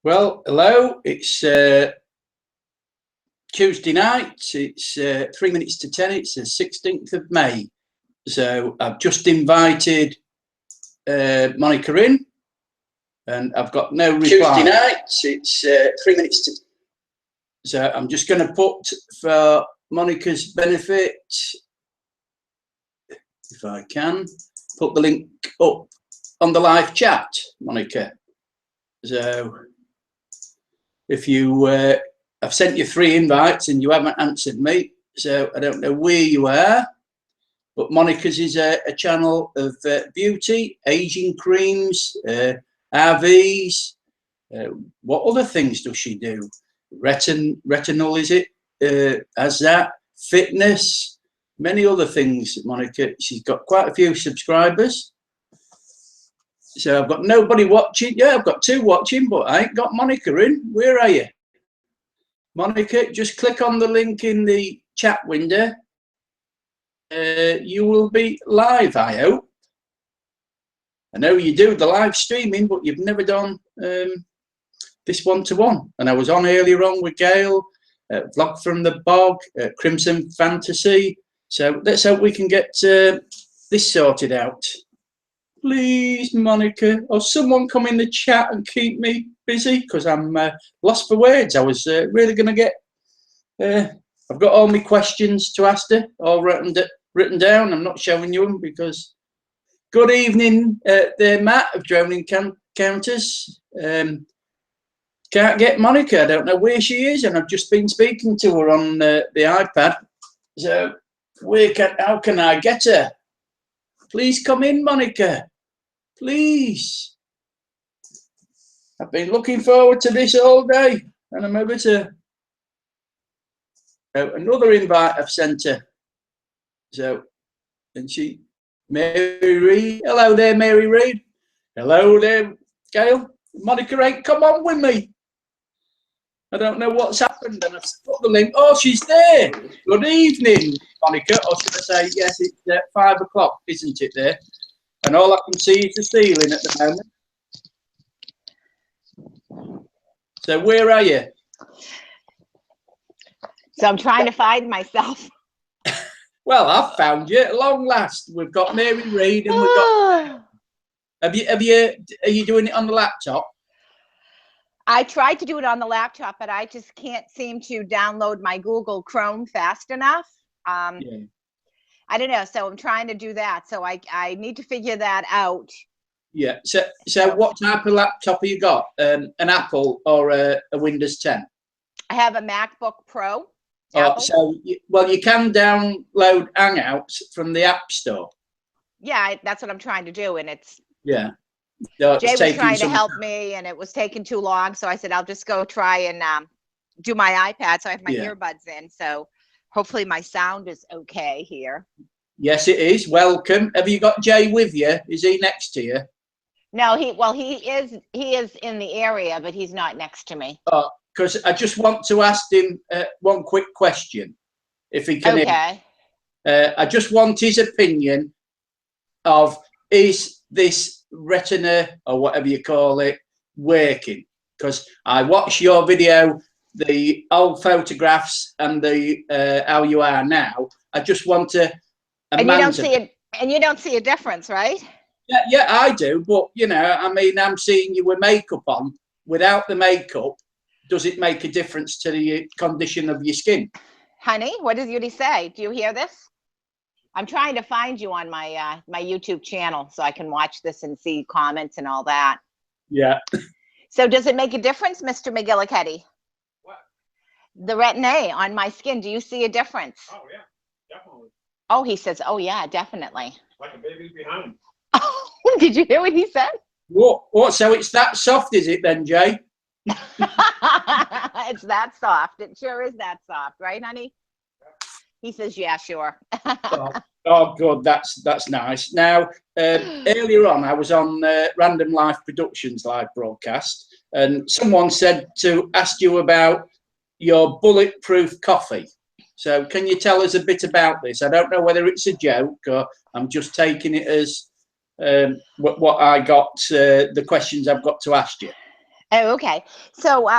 Well, hello. It's Tuesday night. It's 3 minutes to 10. It's the 16th of May. So I've just invited Monika in, and I've got no reply. Tuesday night. It's 3 minutes to. So I'm just going to put, for Monika's benefit, if I can, put the link up on the live chat, Monika. So if you, I've sent you 3 invites and you haven't answered me, so I don't know where you are. But Monika's is a channel of beauty, aging creams, RVs. What other things does she do? Retinal, is it? As that, fitness, many other things. Monika, she's got quite a few subscribers. So I've got nobody watching. Yeah, I've got 2 watching, but I ain't got Monika in. Where are you? Monika, just click on the link in the chat window. You will be live, I hope. I know you do the live streaming, but you've never done this one-to-one. And I was on earlier on with Gail, Vlog from the Bog, Crimson Fantasy. So let's hope we can get this sorted out. Please, Monika, or someone come in the chat and keep me busy, because I'm lost for words. I was really going to get, I've got all my questions to ask her, all written down. I'm not showing you them because, good evening there, Matt of Droning Counters. Can't get Monika. I don't know where she is, and I've just been speaking to her on the iPad. So how can I get her? Please come in, Monika. Please. I've been looking forward to this all day, and I'm over to another invite I've sent her. So, and she, Mary Reid. Hello there, Mary Reid. Hello there, Gail. Monika ain't come on with me. I don't know what's happened, and I've put the link. Oh, she's there. Good evening, Monika. Or should I say, yes, it's 5 o'clock, isn't it there? And all I can see is the ceiling at the moment. So where are you? So I'm trying to find myself. Well, I've found you at long last. We've got Mary Reid, and we've got. Are you doing it on the laptop? I tried to do it on the laptop, but I just can't seem to download my Google Chrome fast enough. Yeah. I don't know. So I'm trying to do that. So I need to figure that out. Yeah. So what type of laptop have you got? An Apple or a Windows 10? I have a MacBook Pro. Oh, so you can download Hangouts from the App Store. Yeah, that's what I'm trying to do, and it's No, Jay was trying to help me, and it was taking too long. So I said I'll just go try and do my iPad. So I have my earbuds in. So hopefully my sound is okay here. Yes, it is. Welcome. Have you got Jay with you? Is he next to you? No, he is in the area, but he's not next to me. Oh, because I just want to ask him one quick question, if he can. Okay. I just want his opinion of, is this Retin-a, or whatever you call it, working? Because I watched your video, the old photographs and the how you are now. I just want to. And you don't see a difference, right? Yeah, I do. But you know, I mean, I'm seeing you with makeup on. Without the makeup, does it make a difference to the condition of your skin? Honey, what does Yudi say? Do you hear this? I'm trying to find you on my my YouTube channel so I can watch this and see comments and all that. Yeah. So does it make a difference, Mr. McGillicuddy? What? The Retin-a on my skin. Do you see a difference? Oh yeah, definitely. Oh, he says, oh yeah, definitely. Like a baby's behind. Oh, did you hear what he said? What? So it's that soft, is it then, Jay? It's that soft. It sure is that soft, right, honey? He says, yeah, sure. Oh, good. That's nice. Now, earlier on, I was on Random Life Productions live broadcast, and someone said to ask you about your bulletproof coffee. So can you tell us a bit about this? I don't know whether it's a joke or I'm just taking it as what I got, the questions I've got to ask you. Oh, okay. So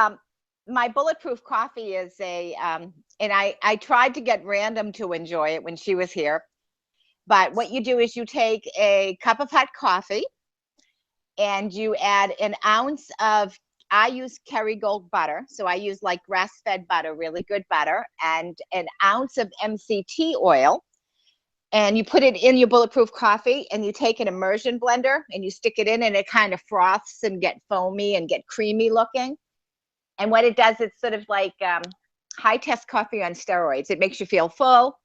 my bulletproof coffee is and I tried to get Random to enjoy it when she was here. But what you do is you take a cup of hot coffee and you add an ounce of, I use Kerrygold butter. So I use like grass-fed butter, really good butter, and an ounce of MCT oil. And you put it in your bulletproof coffee and you take an immersion blender and you stick it in and it kind of froths and get foamy and get creamy looking. And what it does, it's sort of like high test coffee on steroids. It makes you feel full.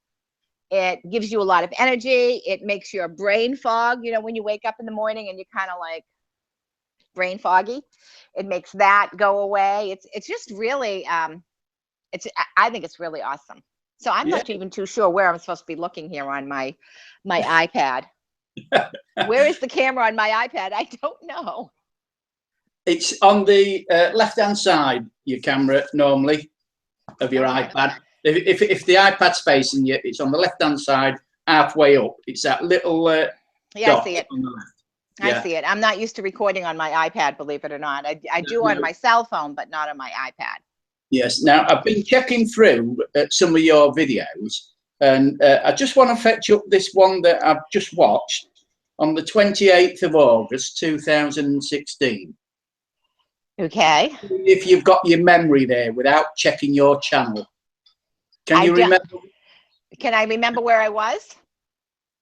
It gives you a lot of energy. It makes your brain fog, you know, when you wake up in the morning and you're kind of like brain foggy, it makes that go away. It's just really, I think it's really awesome. So I'm not even too sure where I'm supposed to be looking here on my iPad. Where is the camera on my iPad? I don't know. It's on the left-hand side, your camera normally of your iPad. If the iPad's facing you, it's on the left-hand side, halfway up. It's that little dot I see it. on the left. I see it. I'm not used to recording on my iPad, believe it or not. I do on my cell phone, but not on my iPad. Yes. Now, I've been checking through some of your videos, and I just want to fetch up this one that I've just watched on the 28th of August, 2016. Okay. If you've got your memory there without checking your channel. Can you remember? Can I remember where I was?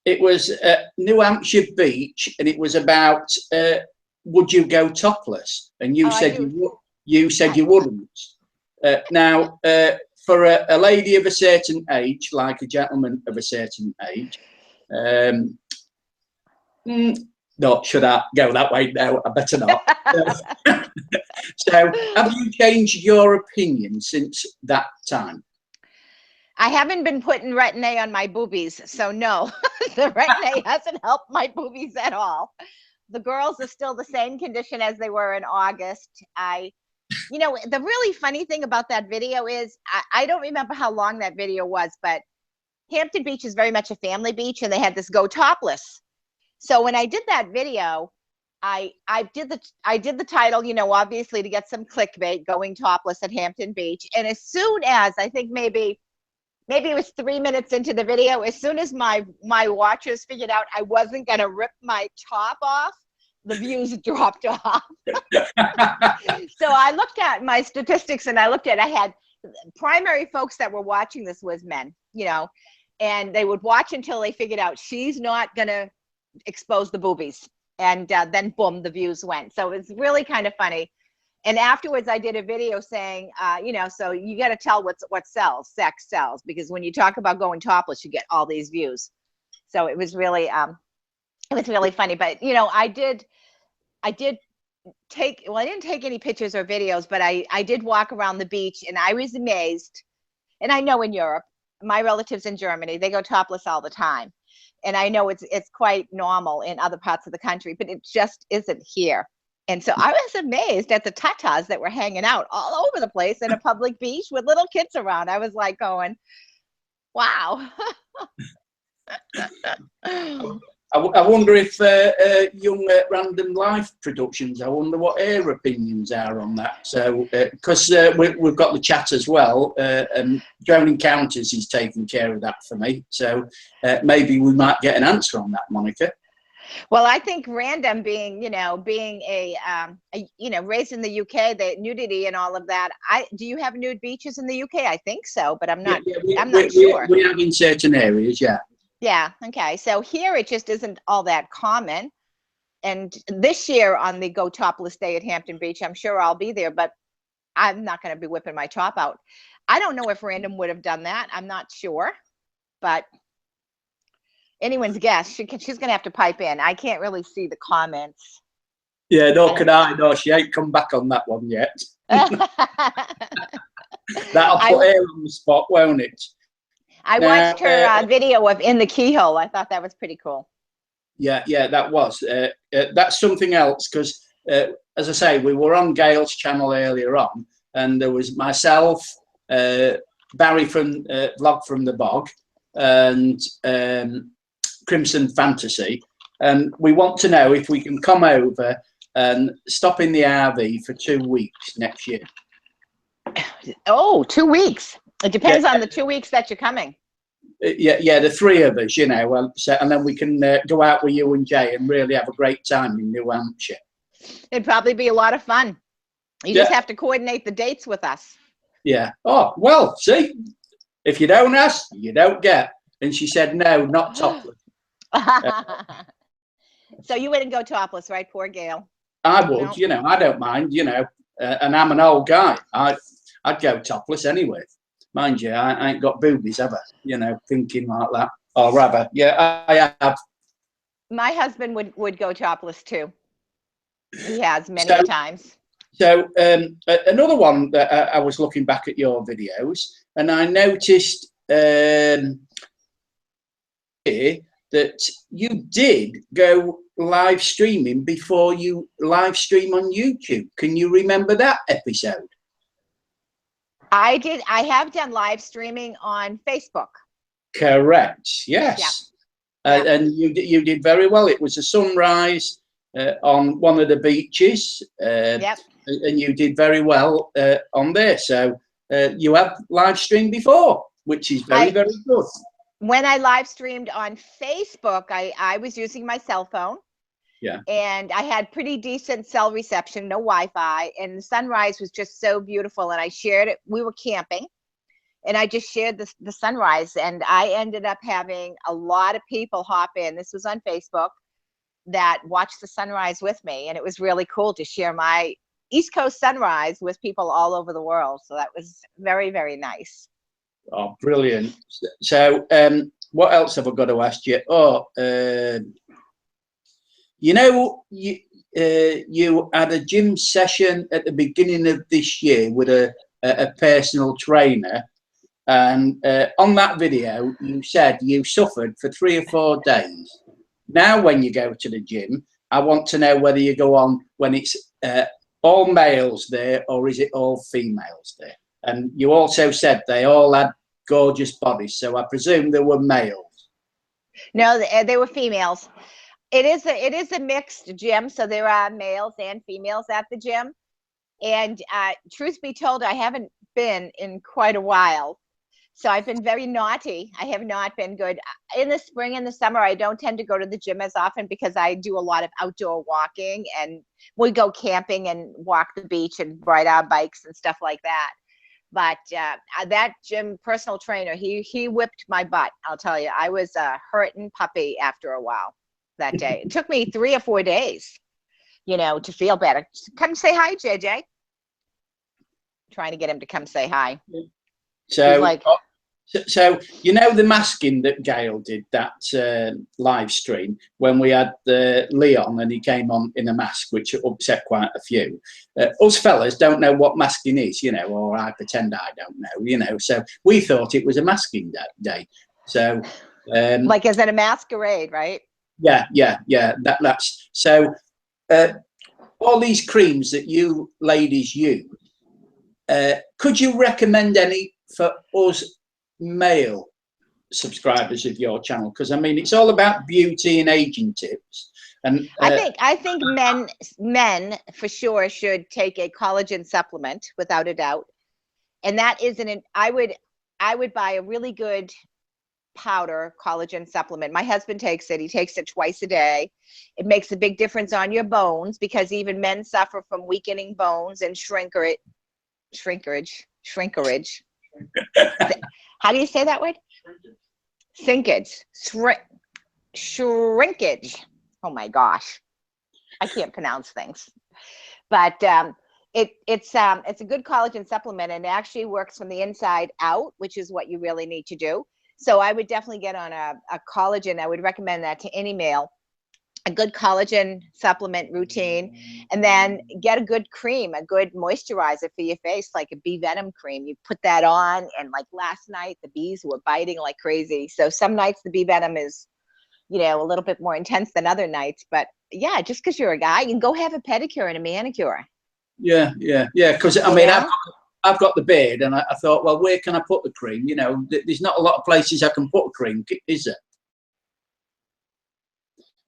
It was New Hampshire Beach, and it was about would you go topless? And you said you said you wouldn't. Now, for a lady of a certain age, like a gentleman of a certain age, no, should I go that way? No, I better not. So, have you changed your opinion since that time? I haven't been putting Retin-a on my boobies, so no, the Retin-a hasn't helped my boobies at all. The girls are still the same condition as they were in August. You know, the really funny thing about that video is, I don't remember how long that video was, but Hampton Beach is very much a family beach, and they had this go topless. So when I did that video, I did the title, you know, obviously to get some clickbait, going topless at Hampton Beach. And as soon as, I think maybe it was 3 minutes into the video, as soon as my watchers figured out I wasn't going to rip my top off, the views dropped off. So I looked at my statistics and I had primary folks that were watching this was men, you know, and they would watch until they figured out she's not going to expose the boobies. And then boom, the views went. So it's really kind of funny. And afterwards I did a video saying, you know, so you got to tell what sells, sex sells, because when you talk about going topless, you get all these views. So it was really funny. But, you know, I didn't take any pictures or videos, but I did walk around the beach and I was amazed. And I know in Europe, my relatives in Germany, they go topless all the time. And I know it's quite normal in other parts of the country, but it just isn't here. And so I was amazed at the tatas that were hanging out all over the place in a public beach with little kids around. I was like going, wow. I wonder if young Random Life Productions, I wonder what their opinions are on that. So, because we've got the chat as well, and Drone Encounters is taking care of that for me. So maybe we might get an answer on that, Monica. Well, I think Random being a raised in the UK, the nudity and all of that. Do you have nude beaches in the UK? I think so, but I'm not. I'm not sure. We have in certain areas, yeah. Yeah. Okay. So here it just isn't all that common. And this year on the Go Topless Day at Hampton Beach, I'm sure I'll be there, but I'm not going to be whipping my top out. I don't know if Random would have done that. I'm not sure, but anyone's guess. She's going to have to pipe in. I can't really see the comments. Yeah, no, can I? No, she ain't come back on that one yet. That'll put her on the spot, won't it? I watched her video of In the Keyhole. I thought that was pretty cool. Yeah, that was. That's something else because, as I say, we were on Gail's channel earlier on, and there was myself, Barry from Vlog from the Bog, and Crimson Fantasy. And we want to know if we can come over and stop in the RV for 2 weeks next year. Oh, 2 weeks. It depends on the 2 weeks that you're coming. Yeah, the three of us, you know, well, so, and then we can go out with you and Jay and really have a great time in New Hampshire. It'd probably be a lot of fun. You just have to coordinate the dates with us. Yeah. Oh, well, see, if you don't ask, you don't get. And she said, no, not topless. So you wouldn't go topless, right? Poor Gail. I would, you know, I don't mind, you know, and I'm an old guy. I'd go topless anyway. Mind you, I ain't got boobies ever, you know, thinking like that. Or rather, yeah, I have. My husband would go topless too. He has many times. So another one that I was looking back at your videos, and I noticed here that you did go live streaming before you live stream on YouTube. Can you remember that episode? I did. I have done live streaming on Facebook. Correct. Yes. Yep. And you did very well. It was a sunrise on one of the beaches. Yep. And you did very well on there. So you have live streamed before, which is very good. When I live streamed on Facebook, I was using my cell phone. Yeah. And I had pretty decent cell reception, no Wi-Fi, and the sunrise was just so beautiful. And I shared it. We were camping, and I just shared the sunrise, and I ended up having a lot of people hop in. This was on Facebook, that watched the sunrise with me, and it was really cool to share my East Coast sunrise with people all over the world. So that was very, very nice. Oh, brilliant. So what else have I got to ask you? Oh, you know, you had a gym session at the beginning of this year with a personal trainer, and on that video you said you suffered for 3 or 4 days. Now when you go to the gym, I want to know whether you go on when it's all males there, or is it all females there? And you also said they all had gorgeous bodies, so I presume they were males. No, they were females. It is a mixed gym, so there are males and females at the gym. And truth be told, I haven't been in quite a while, so I've been very naughty. I have not been good. In the spring and the summer, I don't tend to go to the gym as often because I do a lot of outdoor walking, and we go camping and walk the beach and ride our bikes and stuff like that. But that gym personal trainer, he whipped my butt. I'll tell you, I was a hurting puppy after a while that day. It took me 3 or 4 days, you know, to feel better. Come say hi, JJ. Trying to get him to come say hi. So, like, so you know the masking that Gail did, that live stream when we had Leon and he came on in a mask, which upset quite a few. Us fellas don't know what masking is, you know, or I pretend I don't know, you know. So we thought it was a masking day. So like, as in a masquerade, right? Yeah. That's so. All these creams that you ladies use, could you recommend any for us male subscribers of your channel? Because I mean, it's all about beauty and aging tips. And I think men for sure should take a collagen supplement without a doubt, and that isn't. I would buy a really good powder collagen supplement. My husband takes it. He takes it twice a day. It makes a big difference on your bones, because even men suffer from weakening bones and shrinkage. How do you say that word? Shrinkage. Shrinkage. Oh my gosh, I can't pronounce things. But it's a good collagen supplement, and it actually works from the inside out, which is what you really need to do. So I would definitely get on a collagen. I would recommend that to any male, a good collagen supplement routine, and then get a good cream, a good moisturizer for your face, like a bee venom cream. You put that on, and like last night, the bees were biting like crazy. So some nights the bee venom is, you know, a little bit more intense than other nights. But yeah, just because you're a guy, you can go have a pedicure and a manicure. Yeah. Because I mean, I've got the beard, and I thought, well, where can I put the cream? You know, there's not a lot of places I can put a cream, is there?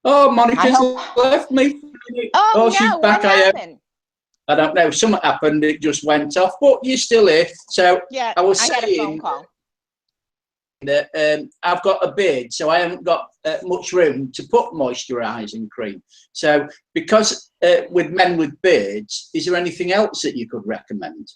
Oh, I Monica's hope. left me. Oh, She's no, back. what happened? I don't know. Something happened. It just went off. But you're still here. So Yeah, I was I had a phone saying call. that I've got a beard, so I haven't got much room to put moisturising cream. So because with men with beards, is there anything else that you could recommend?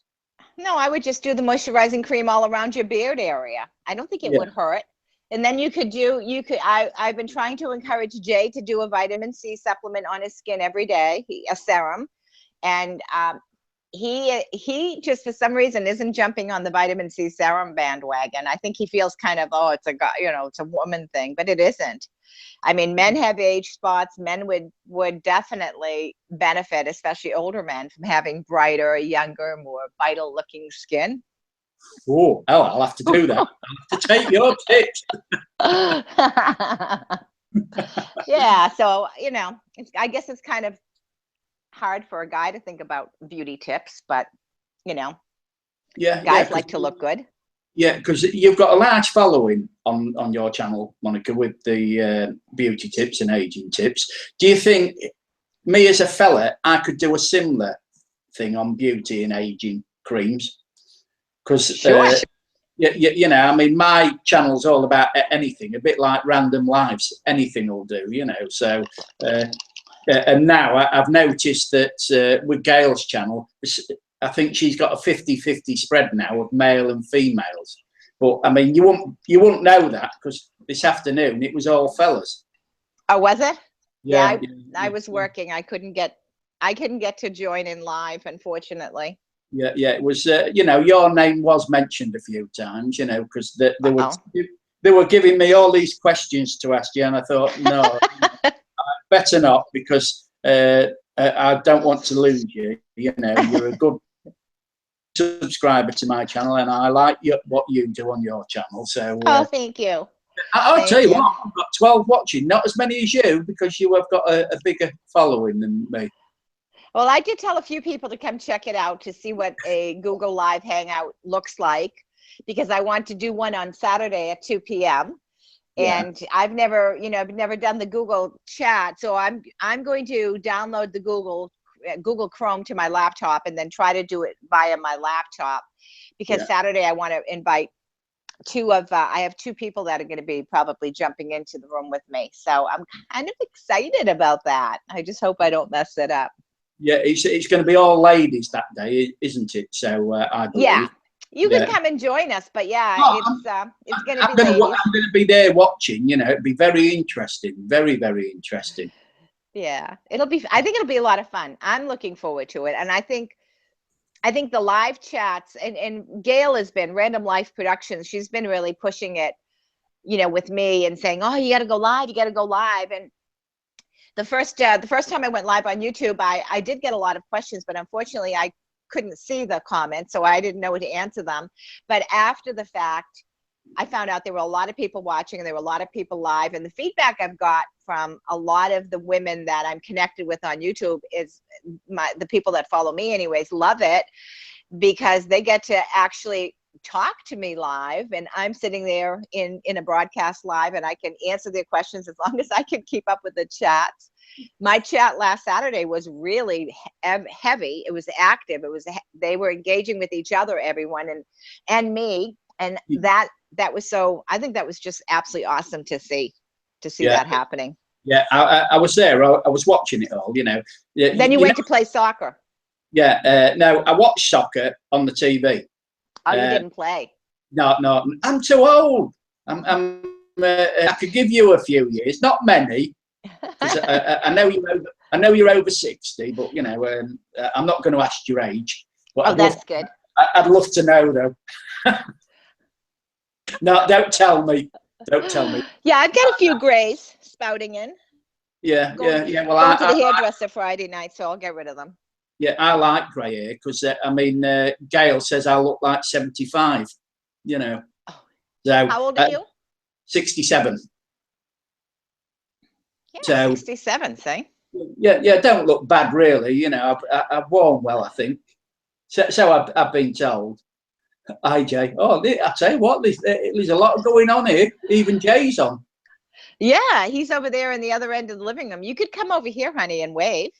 No, I would just do the moisturizing cream all around your beard area. I don't think it Yeah. would hurt. And then I've been trying to encourage Jay to do a vitamin C supplement on his skin every day, a serum. And he just for some reason isn't jumping on the vitamin C serum bandwagon. I think he feels kind of, oh, it's it's a woman thing, but it isn't. I mean, men have age spots. Men would definitely benefit, especially older men, from having brighter, younger, more vital looking skin. Oh, I'll have to do that. I'll have to take your tips. Yeah, so I guess it's kind of hard for a guy to think about beauty tips, but guys like to look good. Yeah, because you've got a large following on your channel, Monica, with the beauty tips and aging tips. Do you think me as a fella, I could do a similar thing on beauty and aging creams? Because Sure. I mean, my channel's all about anything, a bit like Random Lives. Anything will do, So, and now I've noticed that with Gail's channel, I think she's got a 50-50 spread now of male and females. But I mean, you wouldn't know that because this afternoon it was all fellas. Oh, was it? Yeah, I was working. I couldn't get to join in live, unfortunately. Yeah, it was. Your name was mentioned a few times. Because they were giving me all these questions to ask you, and I thought, no, better not, because I don't want to lose you. You're a good subscriber to my channel, and I like what you do on your channel. So, thank you. I'll tell you what, I've got 12 watching, not as many as you, because you have got a bigger following than me. Well, I did tell a few people to come check it out to see what a Google Live Hangout looks like, because I want to do one on Saturday at 2 p.m. And I've never done the Google chat. So I'm going to download the Google Chrome to my laptop and then try to do it via my laptop, because Saturday I want to invite I have two people that are going to be probably jumping into the room with me. So I'm kind of excited about that. I just hope I don't mess it up. Yeah, it's going to be all ladies that day, isn't it? So I believe. Yeah, you can come and join us, but it's going to be ladies. I'm going to be there watching. It'd be very interesting, very, very interesting. Yeah, I think it'll be a lot of fun. I'm looking forward to it, and I think the live chats and Gail has been Random Life Productions. She's been really pushing it, with me and saying, "Oh, you got to go live. You got to go live." And the first time I went live on YouTube, I did get a lot of questions, but unfortunately I couldn't see the comments, so I didn't know to answer them. But after the fact, I found out there were a lot of people watching, and there were a lot of people live. And the feedback I've got from a lot of the women that I'm connected with on YouTube is the people that follow me anyways love it, because they get to actually talk to me live, and I'm sitting there in a broadcast live, and I can answer their questions as long as I can keep up with the chats. My chat last Saturday was really heavy. It was active. They were engaging with each other, everyone, and me, and that was so. I think that was just absolutely awesome to see that happening. Yeah, I was there. I was watching it all. Yeah, then you went to play soccer. Yeah, no, I watched soccer on the TV. Oh, you didn't play? No, I'm too old. I could give you a few years, not many. I know you're over 60, but I'm not going to ask your age. But that's good. I'd love to know, though. No, don't tell me. Don't tell me. Yeah, I've got a few grays spouting in. Yeah. Well, going to the hairdresser Friday night, so I'll get rid of them. Yeah, I like grey hair because Gail says I look like 75. So how old are you? 67. Yeah, so 67. Say. Yeah, don't look bad really. I've worn well, I think. So I've been told. Hi, Jay. Oh, I tell you what, there's a lot going on here. Even Jay's on. Yeah, he's over there in the other end of the living room. You could come over here, honey, and wave.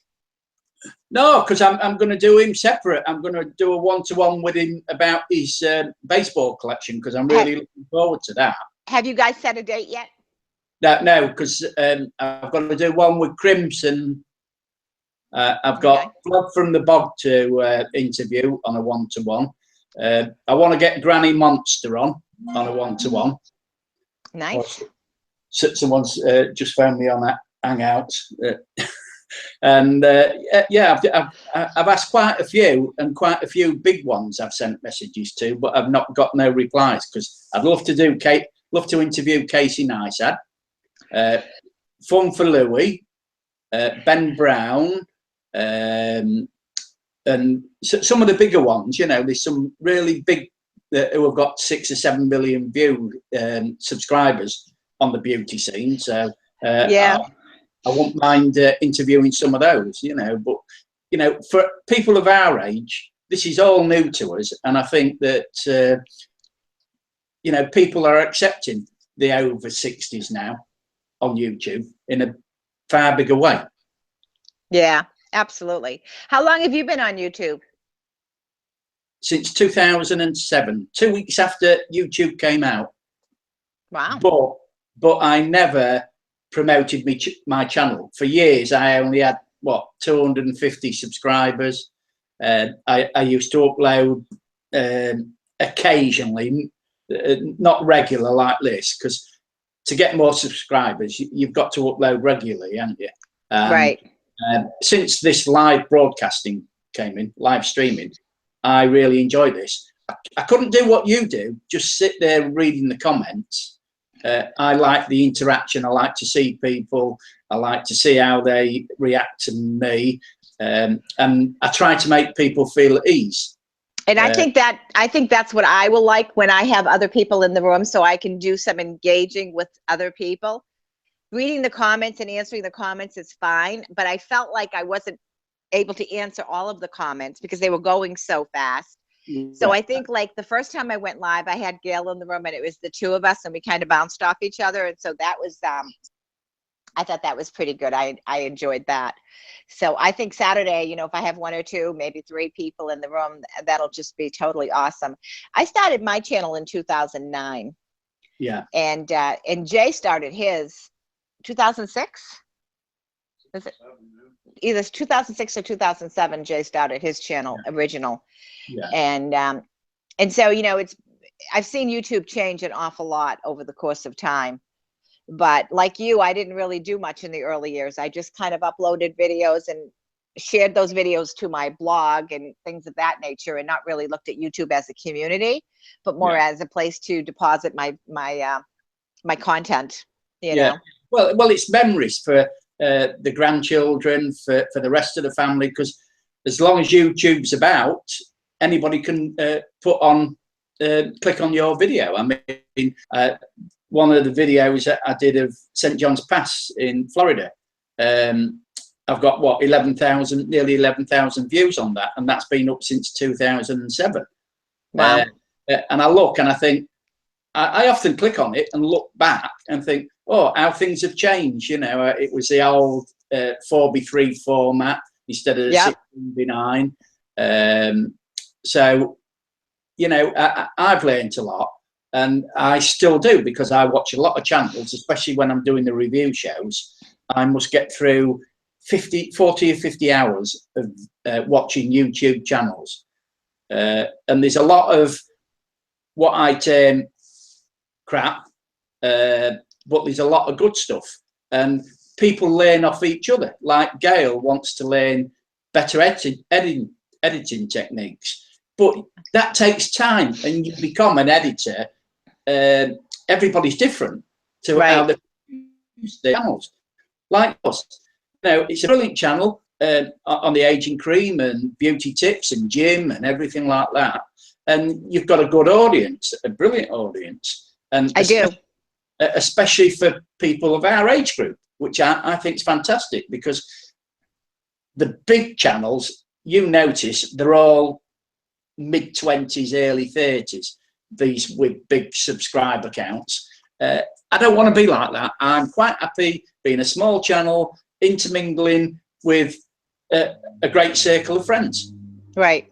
No, because I'm going to do him separate. I'm going to do a one-to-one with him about his baseball collection because I'm really looking forward to that. Have you guys set a date yet? No, because I've got to do one with Gramps, and I've got Vlog from the Bog to interview on a one-to-one. I want to get Granny Monster on a one-to-one. Nice. Someone's just found me on that Hangout. And yeah, I've asked quite a few, and quite a few big ones I've sent messages to, but I've not got no replies because I'd love to do love to interview Casey Neistat, Fun for Louie, Ben Brown, and some of the bigger ones. You know, there's some really big who have got 6 or 7 million subscribers on the beauty scene. So yeah. I wouldn't mind interviewing some of those, you know, but, you know, for people of our age, this is all new to us. And I think that, you know, people are accepting the over 60s now on YouTube in a far bigger way. Yeah, absolutely. How long have you been on YouTube? Since 2007, 2 weeks after YouTube came out. Wow. But I never promoted my channel. For years I only had 250 subscribers. I used to upload occasionally, not regular like this, because to get more subscribers you've got to upload regularly, haven't you? Right. Since this live broadcasting came in, live streaming, I really enjoy this. I couldn't do what you do, just sit there reading the comments. I like the interaction. I like to see people. I like to see how they react to me, and I try to make people feel at ease. And I think that's what I will like when I have other people in the room, so I can do some engaging with other people. Reading the comments and answering the comments is fine, but I felt like I wasn't able to answer all of the comments because they were going so fast. So I think like the first time I went live, I had Gail in the room and it was the two of us and we kind of bounced off each other. And so that was, I thought that was pretty good. I enjoyed that. So I think Saturday, you know, if I have 1 or 2, maybe 3 people in the room, that'll just be totally awesome. I started my channel in 2009. Yeah. And Jay started his 2006. Is it? Either 2006 or 2007, Jay started his channel, original. Yeah. And so, you know, I've seen YouTube change an awful lot over the course of time. But like you, I didn't really do much in the early years. I just kind of uploaded videos and shared those videos to my blog and things of that nature, and not really looked at YouTube as a community, but more as a place to deposit my content, you know. Well, it's memories for the grandchildren, for the rest of the family, because as long as YouTube's about, anybody can click on your video. I mean, one of the videos that I did of St. John's Pass in Florida, I've got nearly 11,000 views on that, and that's been up since 2007. Wow. And I look and I think, I often click on it and look back and think, oh, how things have changed. You know, it was the old 4:3 format instead of the 6:9. So, you know, I've learned a lot, and I still do, because I watch a lot of channels, especially when I'm doing the review shows. I must get through 40 or 50 hours of watching YouTube channels. And there's a lot of what I term crap, but there's a lot of good stuff, and people learn off each other. Like Gail wants to learn better editing techniques, but that takes time, and you become an editor. Everybody's different to how they use their channels. Like us, you know, it's a brilliant channel on the aging cream and beauty tips and gym and everything like that, and you've got a good audience, a brilliant audience. And I do. Especially for people of our age group, which I think is fantastic, because the big channels, you notice, they're all mid-20s, early 30s, these with big subscriber counts. I don't want to be like that. I'm quite happy being a small channel, intermingling with a great circle of friends. Right.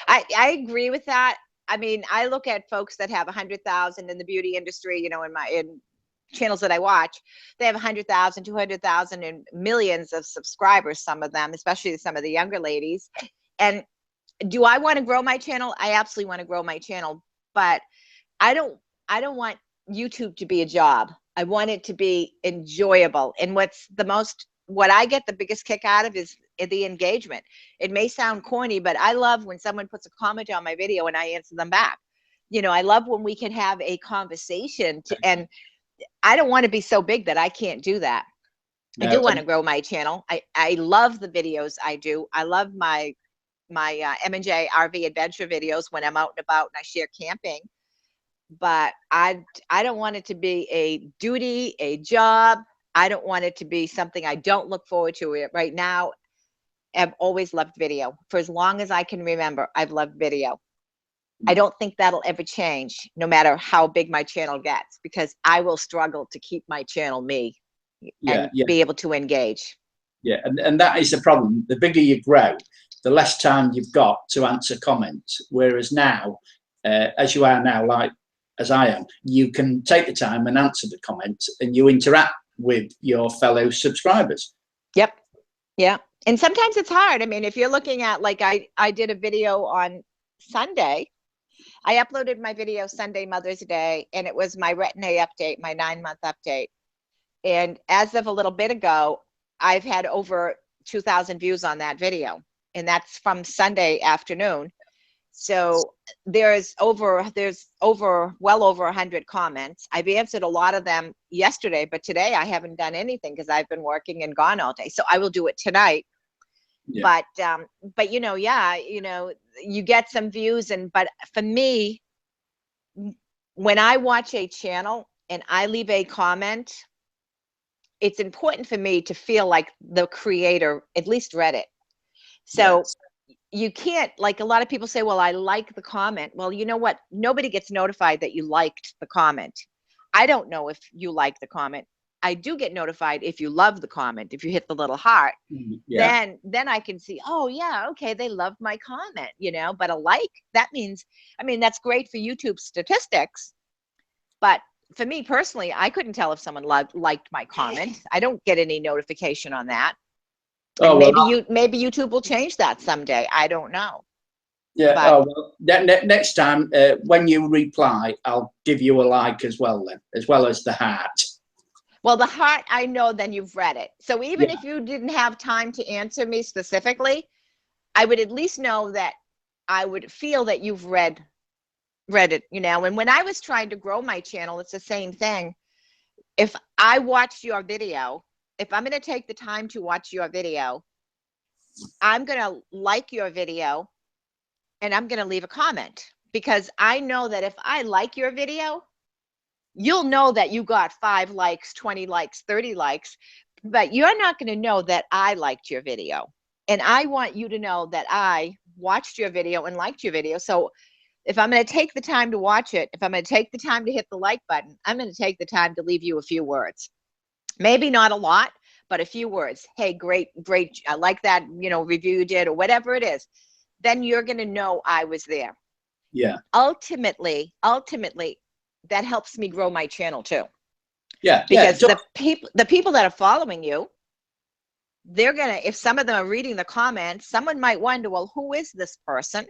I agree with that. I mean, I look at folks that have 100,000 in the beauty industry, you know, in channels that I watch, they have 100,000, 200,000 and millions of subscribers, some of them, especially some of the younger ladies. And do I want to grow my channel? I absolutely want to grow my channel, but I don't want YouTube to be a job. I want it to be enjoyable. And what I get the biggest kick out of is the engagement. It may sound corny, but I love when someone puts a comment on my video and I answer them back. You know, I love when we can have a conversation and I don't want to be so big that I can't do that. No, I do want to grow my channel. I love the videos I do. I love my M&J RV adventure videos when I'm out and about and I share camping. But I don't want it to be a duty, a job. I don't want it to be something I don't look forward to. It right now, I've always loved video. For as long as I can remember, I've loved video. I don't think that'll ever change, no matter how big my channel gets, because I will struggle to keep my channel me and be able to engage. Yeah, and that is the problem. The bigger you grow, the less time you've got to answer comments. Whereas now, as you are now, like as I am, you can take the time and answer the comments and you interact with your fellow subscribers. Yep. Yeah. And sometimes it's hard. I mean, if you're looking at, like, I did a video on Sunday. I uploaded my video Sunday, Mother's Day, and it was my Retin-a update, my 9-month update. And as of a little bit ago, I've had over 2,000 views on that video. And that's from Sunday afternoon. So there's well over 100 comments. I've answered a lot of them yesterday, but today I haven't done anything because I've been working and gone all day. So I will do it tonight. Yeah. But you know, you get some views, but for me, when I watch a channel and I leave a comment, it's important for me to feel like the creator at least read it. So you can't, like a lot of people say, well, I like the comment. Well, you know what? Nobody gets notified that you liked the comment. I don't know if you like the comment. I do get notified if you love the comment, if you hit the little heart, then I can see, oh yeah, okay, they loved my comment, you know. But a like, that means, I mean, that's great for YouTube statistics, but for me personally, I couldn't tell if someone liked my comment. I don't get any notification on that. Oh, maybe YouTube will change that someday. I don't know. Yeah. But, next time when you reply, I'll give you a like as well, then, as well as the heart. Well, the heart, I know then you've read it. So even if you didn't have time to answer me specifically, I would at least know that I would feel that you've read it, you know. And when I was trying to grow my channel, it's the same thing. If I watched your video, if I'm going to take the time to watch your video, I'm going to like your video and I'm going to leave a comment, because I know that if I like your video, you'll know that you got 5 likes, 20 likes, 30 likes, but you're not going to know that I liked your video. And I want you to know that I watched your video and liked your video. So if I'm going to take the time to watch it, if I'm going to take the time to hit the like button, I'm going to take the time to leave you a few words. Maybe not a lot, but a few words. Hey, great, I like that, you know, review you did, or whatever it is. Then you're going to know I was there. Yeah. Ultimately, that helps me grow my channel too. Yeah. Because the people that are following you, they're gonna, if some of them are reading the comments, someone might wonder, well, who is this person?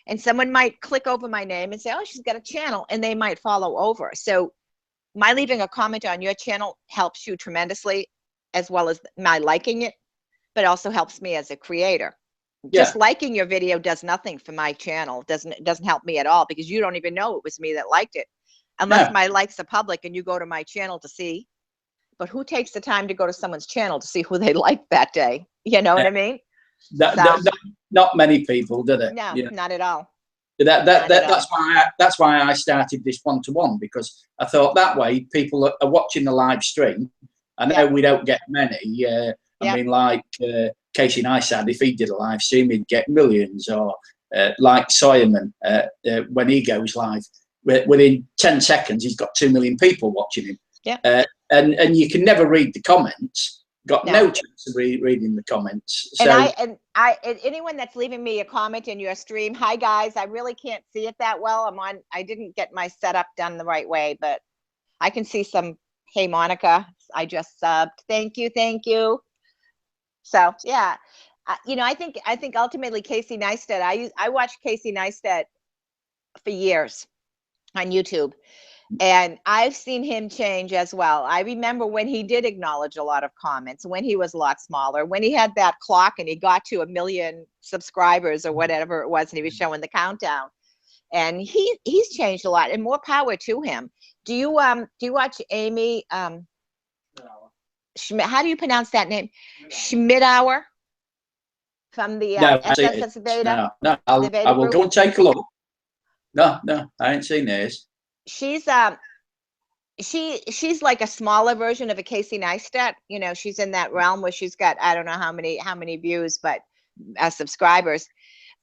And someone might click over my name and say, oh, she's got a channel, and they might follow over. So my leaving a comment on your channel helps you tremendously, as well as my liking it, but also helps me as a creator. Just liking your video does nothing for my channel. It doesn't help me at all, because you don't even know it was me that liked it, unless my likes are public and you go to my channel to see. But who takes the time to go to someone's channel to see who they liked that day? You know what I mean? Not many people, do they? No, not at all. That's why I started this one-to-one, because I thought that way people are watching the live stream. I know we don't get many. I mean, like Casey Neistat, if he did a live stream, he'd get millions. Or like Soyerman, when he goes live, within 10 seconds, he's got 2 million people watching him. Yeah. And you can never read the comments. Got No. no chance of reading the comments. And So I anyone that's leaving me a comment in your stream, hi guys, I really can't see it that well. I didn't get my setup done the right way, but I can see some, hey Monica, I just subbed. Thank you. So yeah, you know, I think ultimately Casey Neistat, I watched Casey Neistat for years on YouTube, and I've seen him change as well. I remember when he did acknowledge a lot of comments, when he was a lot smaller, when he had that clock and he got to 1 million subscribers or whatever it was, and he was showing the countdown. And he's changed a lot, and more power to him. Do you watch Amy Schmidt? How do you pronounce that name? Schmidauer from the no, SS Veda. no, I will go and take a look. No, I ain't seen this. She's she's like a smaller version of a Casey Neistat. You know, she's in that realm where she's got, I don't know how many views, but subscribers.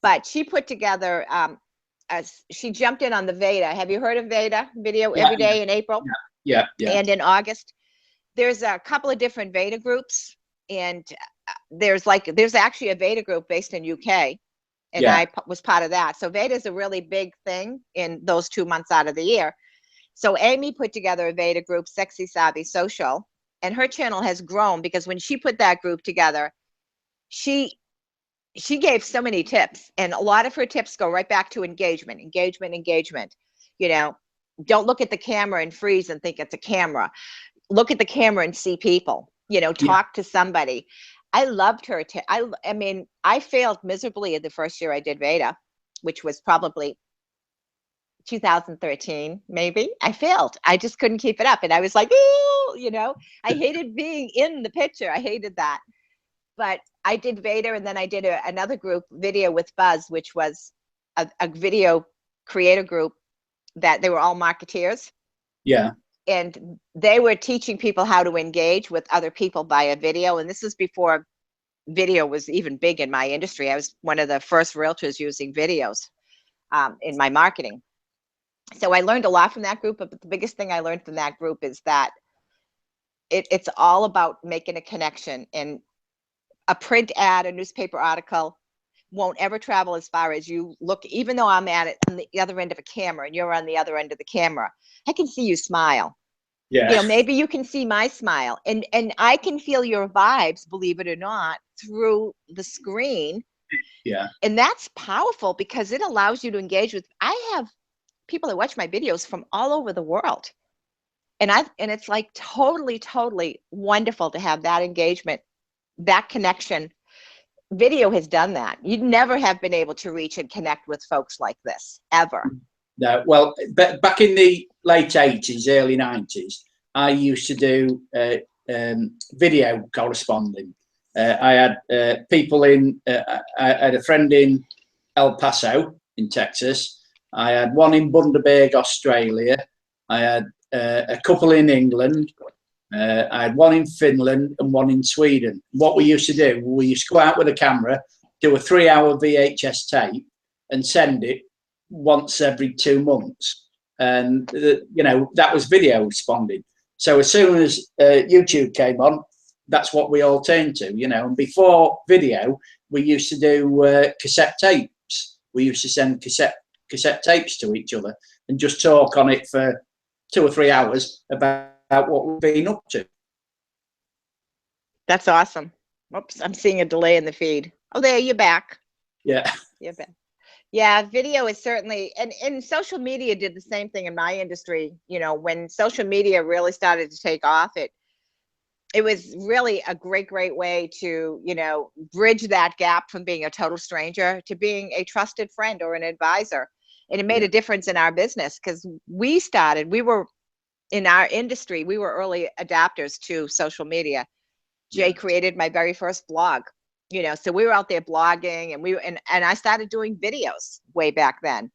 But she put together, she jumped in on the Veda. Have you heard of Veda video every day in April? Yeah. And in August. There's a couple of different Veda groups, and there's actually a Veda group based in UK, and I was part of that. So Veda is a really big thing in those 2 months out of the year. So Amy put together a Veda group, Sexy Savvy Social, and her channel has grown because when she put that group together, she gave so many tips, and a lot of her tips go right back to engagement. You know, don't look at the camera and freeze and think it's a camera. Look at the camera and see people, you know, talk to somebody. I loved her. I mean, I failed miserably in the first year I did Veda, which was probably 2013, maybe. I failed. I just couldn't keep it up. And I was like, ooh, you know, I hated being in the picture. I hated that. But I did Veda, and then I did another group, Video with Buzz, which was a video creator group that they were all marketeers. Yeah. And they were teaching people how to engage with other people via video. And this is before video was even big in my industry. I was one of the first realtors using videos in my marketing. So I learned a lot from that group. But the biggest thing I learned from that group is that it's all about making a connection. And a print ad, a newspaper article won't ever travel as far as you look. Even though I'm at it on the other end of a camera and you're on the other end of the camera, I can see you smile. Yeah. You know, maybe you can see my smile, and I can feel your vibes, believe it or not, through the screen. Yeah. And that's powerful because it allows you to engage with. I have people that watch my videos from all over the world, and it's like totally wonderful to have that engagement, that connection. Video has done that. You'd never have been able to reach and connect with folks like this ever. No, well, back in the late 80s, early 90s, I used to do video corresponding. I had people I had a friend in El Paso in Texas. I had one in Bundaberg, Australia. I had a couple in England. I had one in Finland and one in Sweden. What we used to do, we used to go out with a camera, do a 3-hour VHS tape and send it once every 2 months. And, you know, that was video responding. So as soon as YouTube came on, that's what we all turned to, you know. And before video, we used to do cassette tapes. We used to send cassette tapes to each other and just talk on it for 2 or 3 hours about what we've been up to. That's awesome. Oops, I'm seeing a delay in the feed. Oh, there, you're back. Yeah. You're back. Yeah, video is certainly, and social media did the same thing in my industry. You know, when social media really started to take off, it was really a great way to, you know, bridge that gap from being a total stranger to being a trusted friend or an advisor. And it made a difference in our business because we were in our industry, we were early adapters to social media. Jay created my very first blog, you know, so we were out there blogging, and I started doing videos way back then.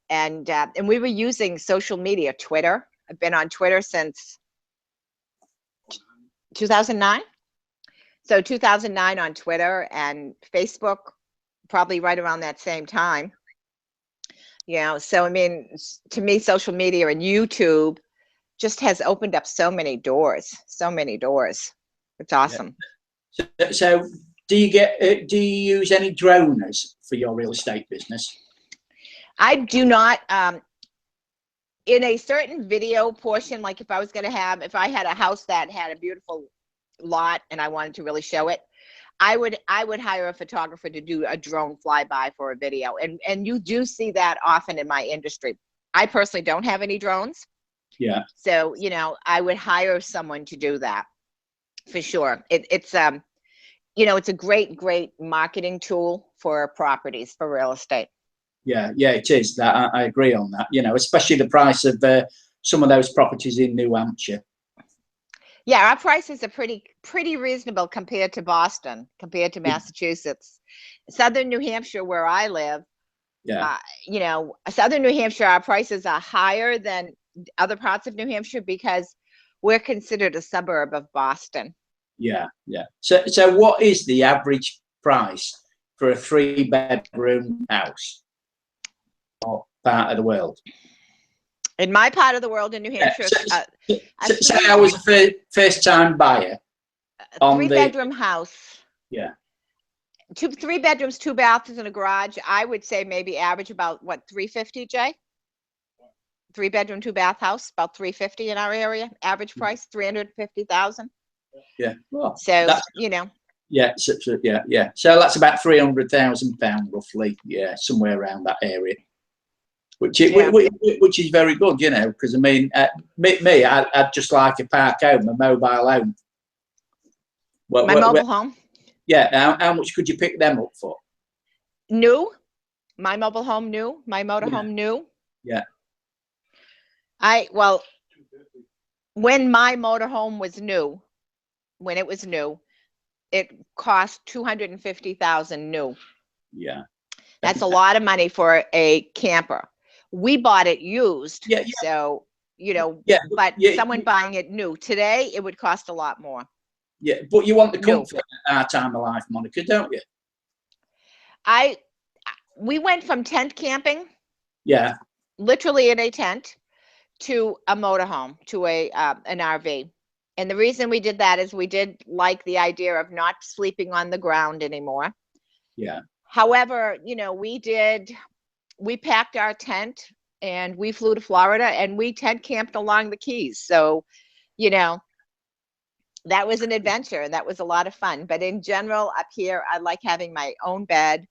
And we were using social media, Twitter. I've been on Twitter since 2009. So 2009 on Twitter, and Facebook probably right around that same time. You know, so I mean, to me, social media and YouTube just has opened up so many doors, so many doors. It's awesome. So do you use any droners for your real estate business? I do not, in a certain video portion, like if I had a house that had a beautiful lot and I wanted to really show it, I would hire a photographer to do a drone flyby for a video. And you do see that often in my industry. I personally don't have any drones. Yeah. So, you know, I would hire someone to do that for sure. It's you know, it's a great marketing tool for properties, for real estate. Yeah, it is. That I agree on that. You know, especially the price of some of those properties in New Hampshire. Yeah, our prices are pretty reasonable compared to Boston, compared to Massachusetts. Southern New Hampshire, where I live, Yeah. You know, Southern New Hampshire, our prices are higher than other parts of New Hampshire because we're considered a suburb of Boston. Yeah. So what is the average price for a 3-bedroom house or part of the world? In my part of the world, in New Hampshire, so I was a first-time buyer on the 3-bedroom house. Yeah. 3 bedrooms, 2 bathrooms, and a garage. I would say maybe average about what, 350, Jay? 3-bedroom, 2-bath house, about 350 in our area. Average price 350,000. Yeah. Well, so you know. Yeah. So that's about £300,000 roughly. Yeah, somewhere around that area. Which is very good, you know, because I mean, I'd just like a park home, a mobile home. My mobile home. Yeah. How much could you pick them up for? New. My mobile home new. My motorhome new. Yeah. When my motorhome was new, when it was new, it cost $250,000 new. Yeah. That's a lot of money for a camper. We bought it used. Yeah. So, you know, but someone buying it new today, it would cost a lot more. Yeah, but you want the comfort at our time of life, Monica, don't you? We went from tent camping. Yeah. Literally in a tent to a motorhome, to an RV. And the reason we did that is we did like the idea of not sleeping on the ground anymore. Yeah. However, you know, we packed our tent and we flew to Florida and we tent camped along the Keys. So, you know, that was an adventure and that was a lot of fun. But in general, up here, I like having my own bed.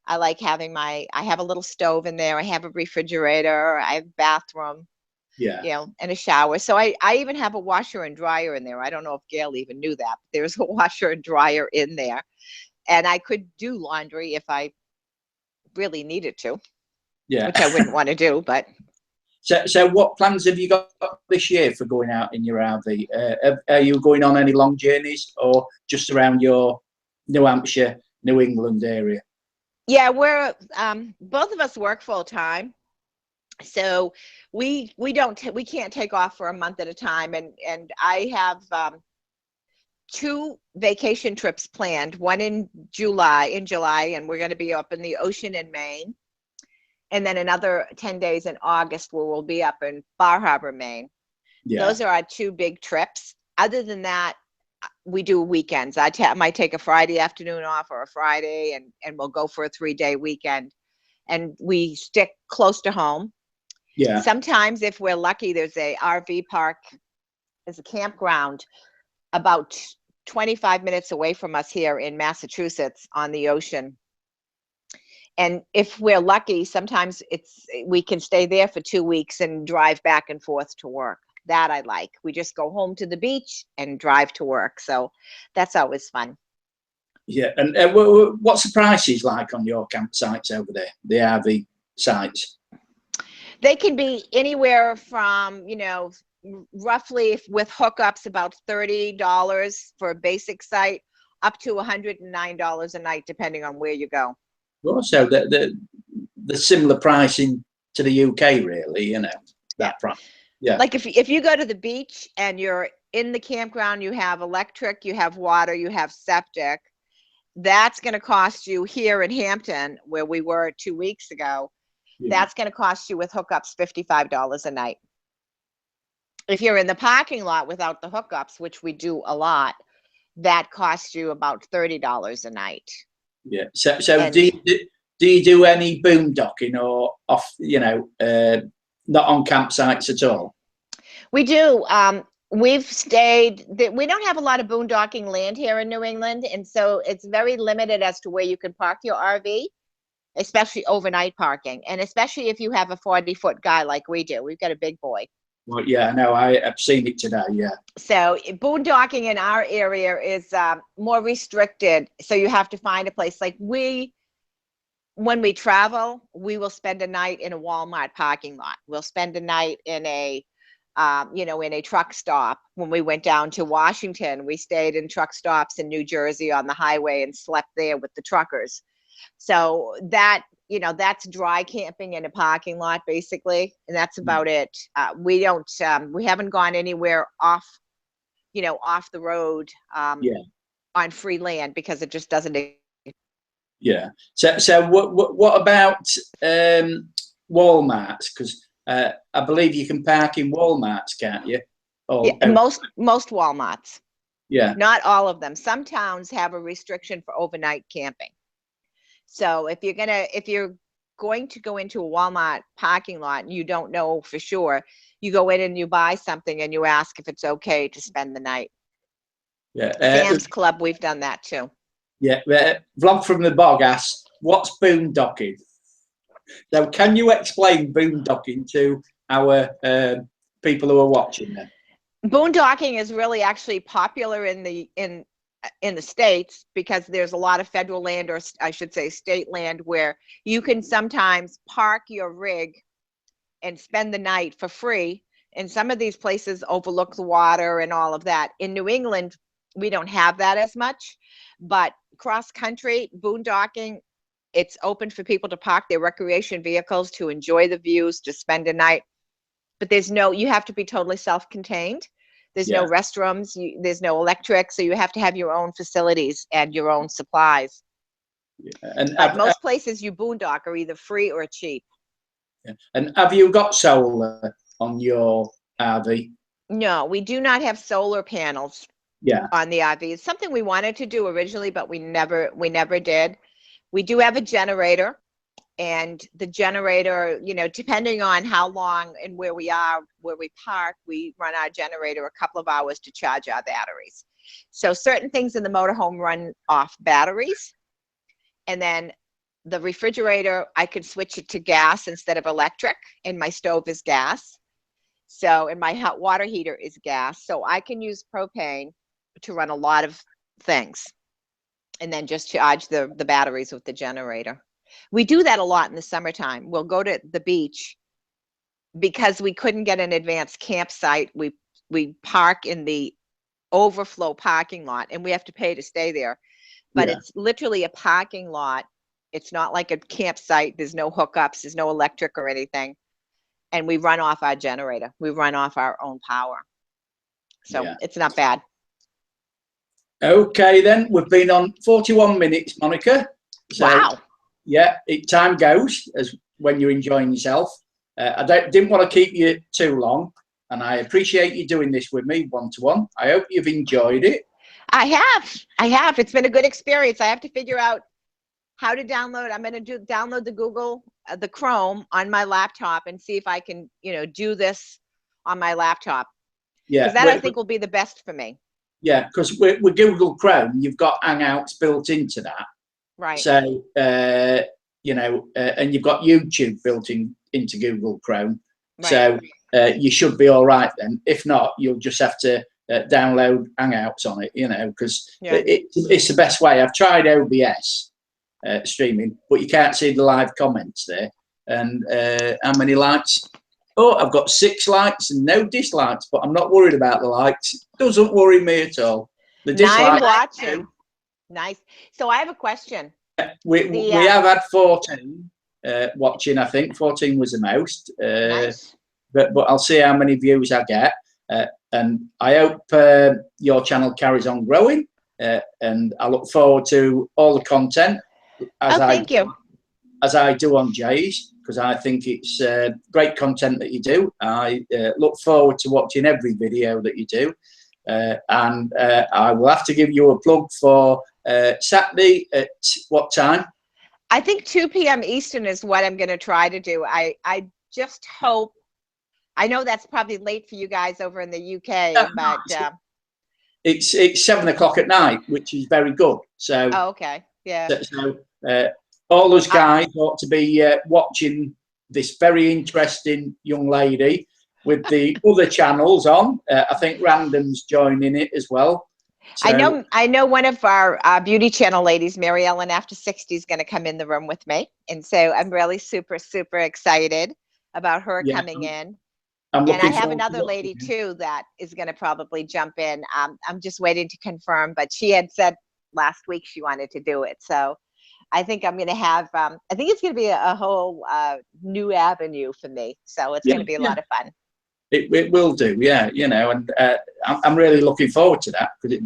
I like having I have a little stove in there. I have a refrigerator. I have a bathroom. Yeah. You know, and a shower. So I even have a washer and dryer in there. I don't know if Gail even knew that. But there's a washer and dryer in there. And I could do laundry if I really needed to. Yeah. Which I wouldn't want to do, but. So what plans have you got this year for going out in your RV? Are you going on any long journeys or just around your New Hampshire, New England area? Yeah, we're both of us work full time. So we can't take off for a month at a time. And I have 2 vacation trips planned, one in July, and we're going to be up in the ocean in Maine. And then another 10 days in August where we'll be up in Bar Harbor, Maine. Yeah. Those are our 2 big trips. Other than that, we do weekends. I might take a Friday afternoon off or a Friday and we'll go for a 3-day weekend. And we stick close to home. Yeah. Sometimes if we're lucky, there's a RV park, there's a campground about 25 minutes away from us here in Massachusetts on the ocean. And if we're lucky, sometimes we can stay there for 2 weeks and drive back and forth to work. That I like. We just go home to the beach and drive to work. So that's always fun. Yeah. And what's the prices like on your campsites over there, the RV sites? They can be anywhere from, you know, roughly with hookups about $30 for a basic site up to $109 a night, depending on where you go. Well, so the similar pricing to the UK, really, you know, that price. Yeah. Like if you go to the beach and you're in the campground, you have electric, you have water, you have septic. That's going to cost you here in Hampton, where we were 2 weeks ago, That's going to cost you with hookups $55 a night. If you're in the parking lot without the hookups, which we do a lot, that costs you about $30 a night. Yeah. So do you do any boondocking or off, not on campsites at all? We do. We've stayed, we don't have a lot of boondocking land here in New England. And so it's very limited as to where you can park your RV, especially overnight parking. And especially if you have a 40-foot guy like we do. We've got a big boy. Well, yeah, no, I've seen it today. Yeah. So boondocking in our area is more restricted. So you have to find a place like when we travel, we will spend a night in a Walmart parking lot. We'll spend a night in a in a truck stop. When we went down to Washington, we stayed in truck stops in New Jersey on the highway and slept there with the truckers. So that, that's dry camping in a parking lot, basically. And that's about it. We haven't gone anywhere off the road on free land because it just doesn't. Yeah. So what about Walmarts? Because I believe you can park in Walmarts, can't you? Most Walmarts. Yeah. Not all of them. Some towns have a restriction for overnight camping. So if you're going to go into a Walmart parking lot and you don't know for sure, you go in and you buy something and you ask if it's okay to spend the night. Yeah. Sam's Club, we've done that too. Yeah. Vlog from the Bog asks, what's boondocking? So can you explain boondocking to our people who are watching then? Boondocking is really actually popular in the States because there's a lot of federal land, or I should say state land, where you can sometimes park your rig and spend the night for free. And some of these places overlook the water and all of that. In New England, we don't have that as much, but cross country boondocking, it's open for people to park their recreation vehicles, to enjoy the views, to spend a night. But you have to be totally self-contained. There's no restrooms, there's no electric, so you have to have your own facilities and your own supplies. Yeah. And most places you boondock are either free or cheap. Yeah. And have you got solar on your RV? No, we do not have solar panels on the RV. It's something we wanted to do originally, but we never did. We do have a generator, and the generator, depending on how long and where we park, we run our generator a couple of hours to charge our batteries. So certain things in the motorhome run off batteries. And then the refrigerator, I could switch it to gas instead of electric, and my stove is gas. So, and my hot water heater is gas. So I can use propane to run a lot of things, and then just charge the batteries with the generator. We do that a lot in the summertime. We'll go to the beach because we couldn't get an advanced campsite. We park in the overflow parking lot, and we have to pay to stay there. But it's literally a parking lot. It's not like a campsite. There's no hookups. There's no electric or anything. And we run off our generator. We run off our own power. So it's not bad. Okay, then. We've been on 41 minutes, Monika. So, wow. Yeah, time goes as when you're enjoying yourself. I didn't want to keep you too long, and I appreciate you doing this with me one-to-one. I hope you've enjoyed it. I have. It's been a good experience. I have to figure out how to download. I'm going to download the Chrome on my laptop and see if I can, do this on my laptop. Yeah. Because that I think will be the best for me. Yeah, because with Google Chrome, you've got Hangouts built into that. Right. So, and you've got YouTube built into Google Chrome. Right. So you should be all right then. If not, you'll just have to download Hangouts on it, because it's the best way. I've tried OBS streaming, but you can't see the live comments there. And how many likes? Oh, I've got 6 likes and no dislikes, but I'm not worried about the likes. It doesn't worry me at all. The dislikes. Watching. Nice. So I have a question. We have had 14 watching, I think. 14 was the most. Nice. But I'll see how many views I get. And I hope your channel carries on growing. And I look forward to all the content thank you. As I do on Jay's, because I think it's great content that you do. I look forward to watching every video that you do. And I will have to give you a plug for Saturday at what time? I think 2 p.m. Eastern is what I'm going to try to do. I just hope, I know that's probably late for you guys over in the UK, but it's 7 o'clock at night, which is very good. So, oh, okay, yeah. So all those guys ought to be watching this very interesting young lady with the other channels on. I think Random's joining it as well. So, I know one of our beauty channel ladies, Mary Ellen After 60, is going to come in the room with me. And so I'm really super excited about her coming in. And I have another lady too that is going to probably jump in. I'm just waiting to confirm, but she had said last week she wanted to do it. So I think I'm going to have, I think it's going to be a whole new avenue for me. So it's going to be a lot of fun. It will do, yeah, you know, and I'm really looking forward to that, because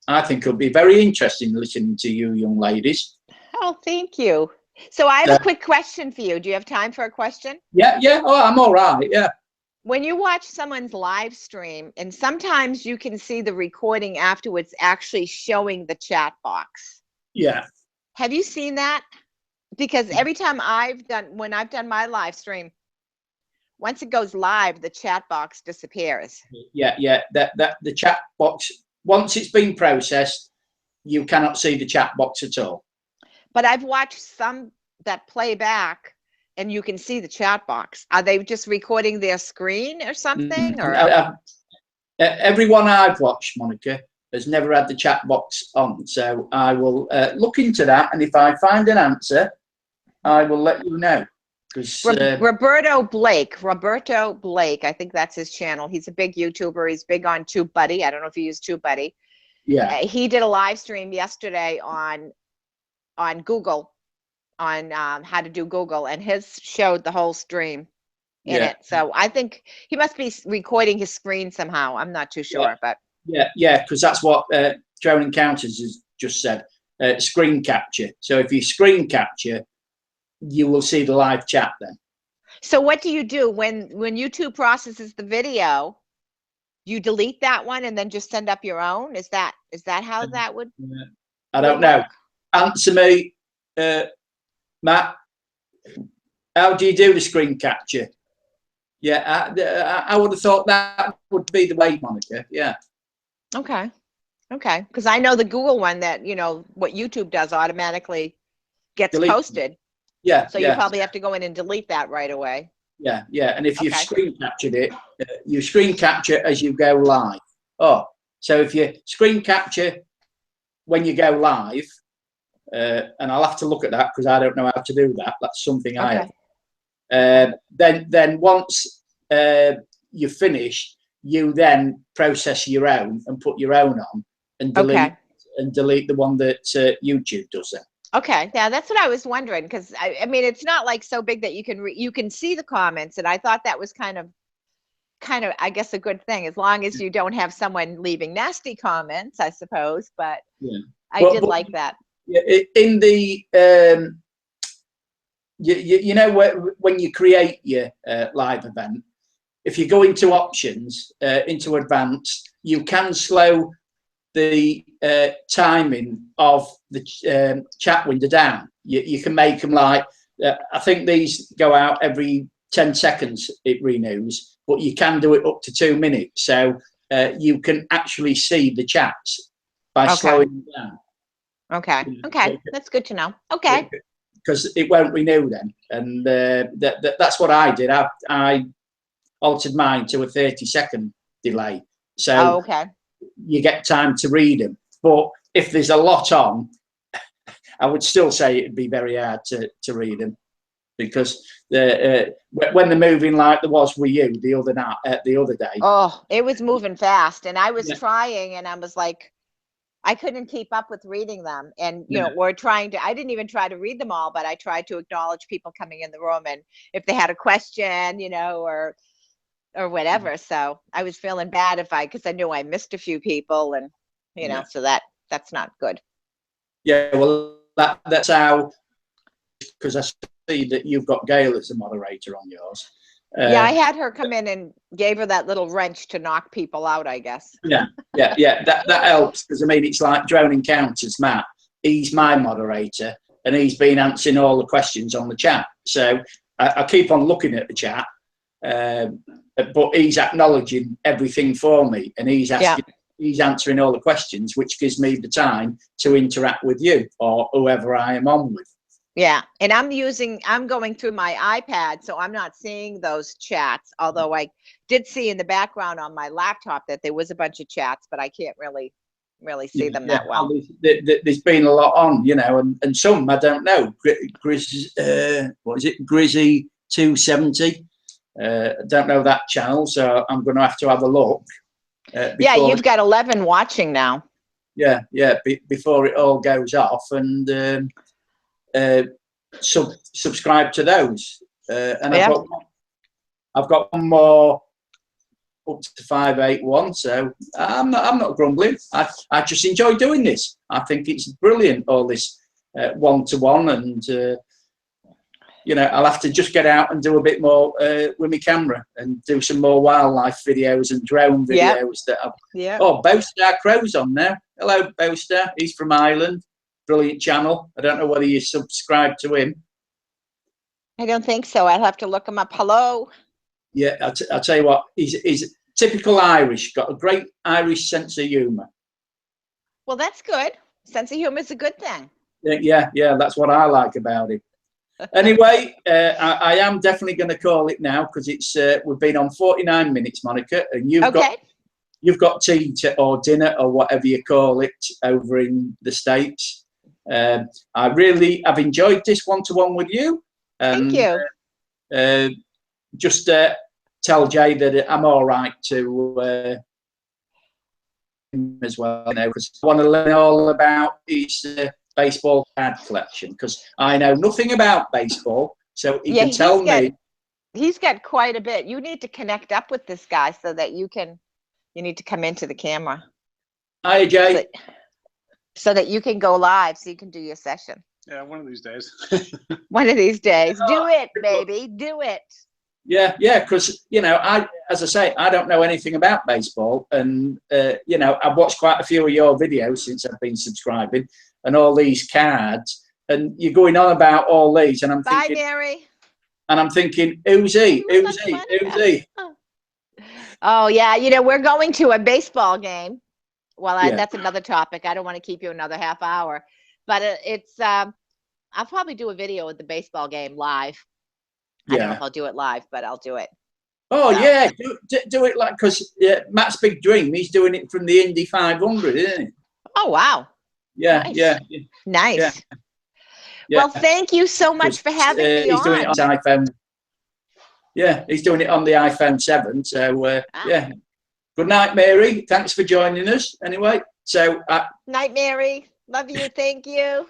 I think it'll be very interesting listening to you young ladies. Oh, thank you. So I have a quick question for you. Do you have time for a question? Yeah. Oh, I'm all right, yeah. When you watch someone's live stream, and sometimes you can see the recording afterwards actually showing the chat box. Yeah. Have you seen that? Because every time when I've done my live stream, once it goes live, the chat box disappears. Yeah. That the chat box, once it's been processed, you cannot see the chat box at all. But I've watched some that play back, and you can see the chat box. Are they just recording their screen or something? Or everyone I've watched, Monica, has never had the chat box on. So I will look into that, and if I find an answer, I will let you know. Roberto Blake, I think that's his channel. He's a big YouTuber. He's big on TubeBuddy. I don't know if you use TubeBuddy. Yeah. He did a live stream yesterday on Google, on how to do Google, and his showed the whole stream in it. So I think he must be recording his screen somehow. I'm not too sure, but yeah, because that's what Drone Encounters has just said. Screen capture. So if you screen capture, you will see the live chat then. So what do you do when YouTube processes the video? You delete that one and then just send up your own? Is that how that would? I don't know. Answer me, Matt. How do you do the screen capture? Yeah, I would have thought that would be the way, Monica. Yeah. Okay. Because I know the Google one that, you know, what YouTube does automatically gets posted. Yeah. So you probably have to go in and delete that right away. Yeah. And if you've screen captured it, you screen capture as you go live. Oh, so if you screen capture when you go live, and I'll have to look at that because I don't know how to do that. That's something I have. Then once you finish, you then process your own and put your own on and delete the one that YouTube does then. Okay, yeah, that's what I was wondering, because I mean, it's not like so big that you can see the comments, and I thought that was kind of I guess a good thing, as long as you don't have someone leaving nasty comments, I suppose. But yeah, I did like that. In the you know, when you create your live event, if you go into options, into advanced, you can slow the timing of the chat window down. You can make them like, I think these go out every 10 seconds, it renews, but you can do it up to 2 minutes. So you can actually see the chats by slowing them down. Okay, that's good to know. Okay. Because it won't renew then. And that's what I did. I altered mine to a 30-second delay. So you get time to read them. But if there's a lot on, I would still say it'd be very hard to read them, because when they're moving like there was with you the other day. Oh, it was moving fast, and I was trying, and I was like, I couldn't keep up with reading them. And you know, I didn't even try to read them all, but I tried to acknowledge people coming in the room, and if they had a question, you know, or whatever. So I was feeling bad because I knew I missed a few people, and you know, so that's not good. Yeah, well, that's how, because I see that you've got Gail as a moderator on yours. Yeah, I had her come in and gave her that little wrench to knock people out, I guess. Yeah. That helps, because I mean, it's like Drone Encounters, Matt. He's my moderator, and he's been answering all the questions on the chat. So I keep on looking at the chat, but he's acknowledging everything for me, and he's asking, he's answering all the questions, which gives me the time to interact with you or whoever I am on with. Yeah, and I'm going through my iPad, so I'm not seeing those chats, although I did see in the background on my laptop that there was a bunch of chats, but I can't really see them that well. There's been a lot on, you know, and some I don't know. What is it? Grizzy 270. I don't know that channel, so I'm going to have a look. Yeah, you've got 11 watching now. Yeah, before it all goes off, and subscribe to those. And I've got one more up to 581, so I'm not grumbling. I just enjoy doing this. I think it's brilliant, all this one-to-one, and you know, I'll have to just get out and do a bit more with my camera and do some more wildlife videos and drone videos. Oh, Bowstar Crow's on now. Hello, Bowstar. He's from Ireland. Brilliant channel. I don't know whether you subscribe to him. I don't think so. I'll have to look him up. Hello. Yeah, I'll tell you what, he's typical Irish, got a great Irish sense of humour. Well, that's good. Sense of humour is a good thing. Yeah, that's what I like about him. Anyway, I am definitely going to call it now, because it's we've been on 49 minutes, Monica, and you've got tea or dinner or whatever you call it over in the States. I really have enjoyed this one-to-one with you. Thank you. Just tell Jay that I'm all right to as well, you know, because I want to learn all about his baseball card collection, because I know nothing about baseball, so he can tell me. He's got quite a bit. You need to connect up with this guy so that you need to come into the camera. Hi, Jay. So that you can go live, so you can do your session. Yeah, one of these days. One of these days. Do it, baby. Do it. Yeah, because, you know, as I say, I don't know anything about baseball, and you know, I've watched quite a few of your videos since I've been subscribing, and all these cards, and you're going on about all these, and I'm thinking, Mary. And I'm thinking, who's he? Who's he? Oh yeah, you know, we're going to a baseball game. Well, that's another topic. I don't want to keep you another half hour, but it's I'll probably do a video of the baseball game live. I don't know if I'll do it live, but I'll do it. Oh, so. Yeah, do it, like, because Matt's big dream, he's doing it from the Indy 500, isn't it? Oh, wow. Yeah, nice. Nice. Yeah. Well, thank you so much for having me he's doing it on the iPhone. Yeah, he's doing it on the iPhone 7. So, yeah. Good night, Mary. Thanks for joining us. Anyway, so. Night, Mary. Love you. Thank you.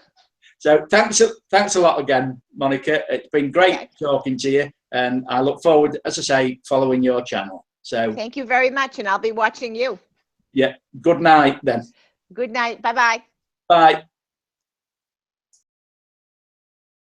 So thanks a lot again, Monica. It's been great talking to you, and I look forward, as I say, following your channel. So thank you very much, and I'll be watching you. Yeah. Good night then. Good night. Bye-bye. Bye.